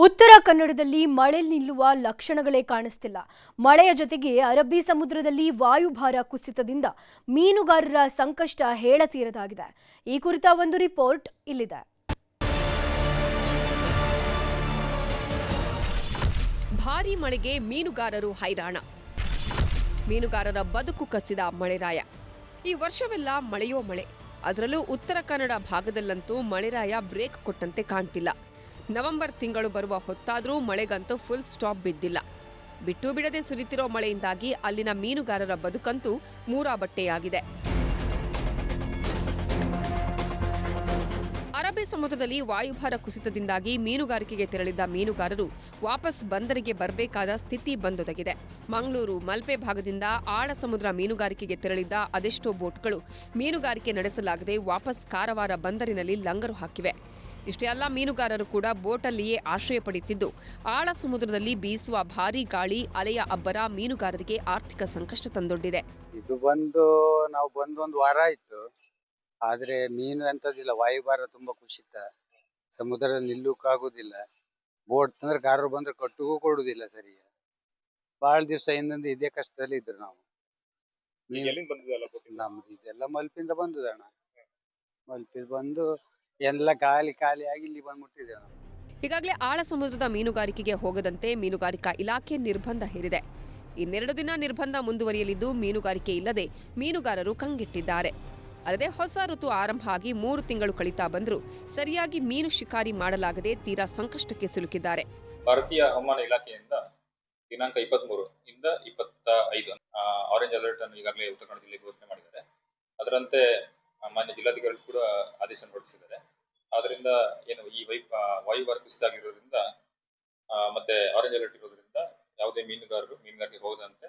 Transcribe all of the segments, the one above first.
ಉತ್ತರ ಕನ್ನಡದಲ್ಲಿ ಮಳೆ ನಿಲ್ಲುವ ಲಕ್ಷಣಗಳೇ ಕಾಣಿಸ್ತಿಲ್ಲ. ಮಳೆಯ ಜೊತೆಗೆ ಅರಬ್ಬಿ ಸಮುದ್ರದಲ್ಲಿ ವಾಯುಭಾರ ಕುಸಿತದಿಂದ ಮೀನುಗಾರರ ಸಂಕಷ್ಟ ಹೇಳತೀರದಾಗಿದೆ. ಈ ಕುರಿತ ಒಂದು ರಿಪೋರ್ಟ್ ಇಲ್ಲಿದೆ. ಭಾರೀ ಮಳೆಗೆ ಮೀನುಗಾರರು ಹೈರಾಣ. ಮೀನುಗಾರರ ಬದುಕು ಕಸಿದ ಮಳೆರಾಯ. ಈ ವರ್ಷವೆಲ್ಲ ಮಳೆಯೋ ಮಳೆ. ಅದರಲ್ಲೂ ಉತ್ತರ ಕನ್ನಡ ಭಾಗದಲ್ಲಂತೂ ಮಳೆರಾಯ ಬ್ರೇಕ್ ಕೊಟ್ಟಂತೆ ಕಾಣ್ತಿಲ್ಲ. ನವೆಂಬರ್ ತಿಂಗಳು ಬರುವ ಹೊತ್ತಾದರೂ ಮಳೆಗಂತೂ ಫುಲ್ ಸ್ಟಾಪ್ ಬಿದ್ದಿಲ್ಲ. ಬಿಟ್ಟು ಬಿಡದೆ ಸುರಿತಿರೋ ಮಳೆಯಿಂದಾಗಿ ಅಲ್ಲಿನ ಮೀನುಗಾರರ ಬದುಕಂತೂ ಮೂರಾಬಟ್ಟೆಯಾಗಿದೆ. ಅರಬ್ಬಿ ಸಮುದ್ರದಲ್ಲಿ ವಾಯುಭಾರ ಕುಸಿತದಿಂದಾಗಿ ಮೀನುಗಾರಿಕೆಗೆ ತೆರಳಿದ್ದ ಮೀನುಗಾರರು ವಾಪಸ್ ಬಂದರಿಗೆ ಬರಬೇಕಾದ ಸ್ಥಿತಿ ಬಂದೊದಗಿದೆ. ಮಂಗಳೂರು, ಮಲ್ಪೆ ಭಾಗದಿಂದ ಆಳ ಸಮುದ್ರ ಮೀನುಗಾರಿಕೆಗೆ ತೆರಳಿದ್ದ ಅದೆಷ್ಟೋ ಬೋಟ್ಗಳು ಮೀನುಗಾರಿಕೆ ನಡೆಸಲಾಗದೆ ವಾಪಸ್ ಕಾರವಾರ ಬಂದರಿನಲ್ಲಿ ಲಂಗರು ಹಾಕಿವೆ. ಇಷ್ಟೇ ಅಲ್ಲ, ಮೀನುಗಾರರು ಕೂಡ ಬೋಟಲ್ಲಿಯೇ ಆಶ್ರಯ ಪಡೆಯುತ್ತಿದ್ದು ಆಳ ಸಮುದ್ರದಲ್ಲಿ ಬೀಸುವ ಭಾರೀ ಗಾಳಿ ಅಲೆಯ ಅಬ್ಬರ ಮೀನುಗಾರರಿಗೆ ಆರ್ಥಿಕ ಸಂಕಷ್ಟ ತಂದೊಡ್ಡಿದೆ. ಇದು ನಾವು ಬಂದು ಒಂದು ವಾರ ಆಯ್ತು. ಆದ್ರೆ ಮೀನು ಎಂತದಿಲ್ಲ, ವಾಯುಭಾರ ತುಂಬಾ ಕುಸಿತ, ಸಮುದ್ರದಲ್ಲಿ ನಿಲ್ಲುಕಾಗುದಿಲ್ಲ. ಬೋಟ್ ತಂದ್ರೆ ಕಾರು ಬಂದ್ರೆ ಕಟ್ಟುಗೂ ಕೊಡುದಿಲ್ಲ ಸರಿ. ಬಹಳ ದಿವಸ ಹಿಂದಿಂದ ಇದೇ ಕಷ್ಟದಲ್ಲಿ ಇದ್ರು ನಾವು. ನಮ್ದು ಇದೆಲ್ಲ ಮಲ್ಪಿಂದ ಬಂದದಣ್ಣ. ಮಲ್ಪಿಂದ ಬಂದು ಎಲ್ಲ ಖಾಲಿ ಆಗಿ ಇಲ್ಲಿ ಬಂದ್ಬಿಟ್ಟಿದ್ದೇವೆ ನಾವು. ಈಗಾಗಲೇ ಆಳ ಸಮುದ್ರದ ಮೀನುಗಾರಿಕೆಗೆ ಹೋಗದಂತೆ ಮೀನುಗಾರಿಕಾ ಇಲಾಖೆ ನಿರ್ಬಂಧ ಹೇರಿದೆ. ಇನ್ನೆರಡು ದಿನ ನಿರ್ಬಂಧ ಮುಂದುವರಿಯಲಿದ್ದು ಮೀನುಗಾರಿಕೆ ಇಲ್ಲದೆ ಮೀನುಗಾರರು ಕಂಗೆಟ್ಟಿದ್ದಾರೆ. ಅಲ್ಲದೆ ಹೊಸ ಋತು ಆರಂಭ ಆಗಿ 3 ತಿಂಗಳು ಕಳೀತಾ ಬಂದರೂ ಸರಿಯಾಗಿ ಮೀನು ಶಿಕಾರಿ ಮಾಡಲಾಗದೆ ತೀರಾ ಸಂಕಷ್ಟಕ್ಕೆ ಸಿಲುಕಿದ್ದಾರೆ. ಭಾರತೀಯ ಹವಾಮಾನ ಇಲಾಖೆಯಿಂದ ದಿನಾಂಕ 23 ಇಂದ 25 ಆರೆಂಜ್ ಅಲರ್ಟ್ ಅನ್ನು ಈಗಾಗಲೇ ಉತ್ತರ ಕನ್ನಡ ಜಿಲ್ಲೆಗೆ ಘೋಷಣೆ ಮಾಡಿದ್ದಾರೆ. ಅದರಂತೆ ಮಾನ್ಯ ಜಿಲ್ಲಾಧಿಕಾರಿಗಳು ಕೂಡ ಆದೇಶ ಹೊರಡಿಸಿದ್ದಾರೆ. ಆದ್ದರಿಂದ ಏನು ಈ ವಾಯುಭಾರ ಕುಸಿತ ಆಗಿರೋದ್ರಿಂದ ಮತ್ತೆ ಆರೆಂಜ್ ಅಲರ್ಟ್ ಇರೋದ್ರಿಂದ ಯಾವುದೇ ಮೀನುಗಾರರು ಮೀನುಗಾರಿಕೆ ಹೋಗದಂತೆ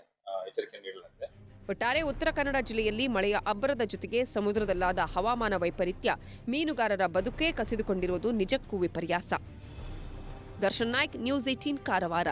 ಎಚ್ಚರಿಕೆ ನೀಡಲಾಗಿದೆ. ಒಟ್ಟಾರೆ ಉತ್ತರ ಕನ್ನಡ ಜಿಲ್ಲೆಯಲ್ಲಿ ಮಳೆಯ ಅಬ್ಬರದ ಜೊತೆಗೆ ಸಮುದ್ರದಲ್ಲಾದ ಹವಾಮಾನ ವೈಪರೀತ್ಯ ಮೀನುಗಾರರ ಬದುಕೇ ಕಸಿದುಕೊಂಡಿರುವುದು ನಿಜಕ್ಕೂ ವಿಪರ್ಯಾಸ. ದರ್ಶನ್ ನಾಯ್ಕ್, ನ್ಯೂಸ್ 18 ಕಾರವಾರ.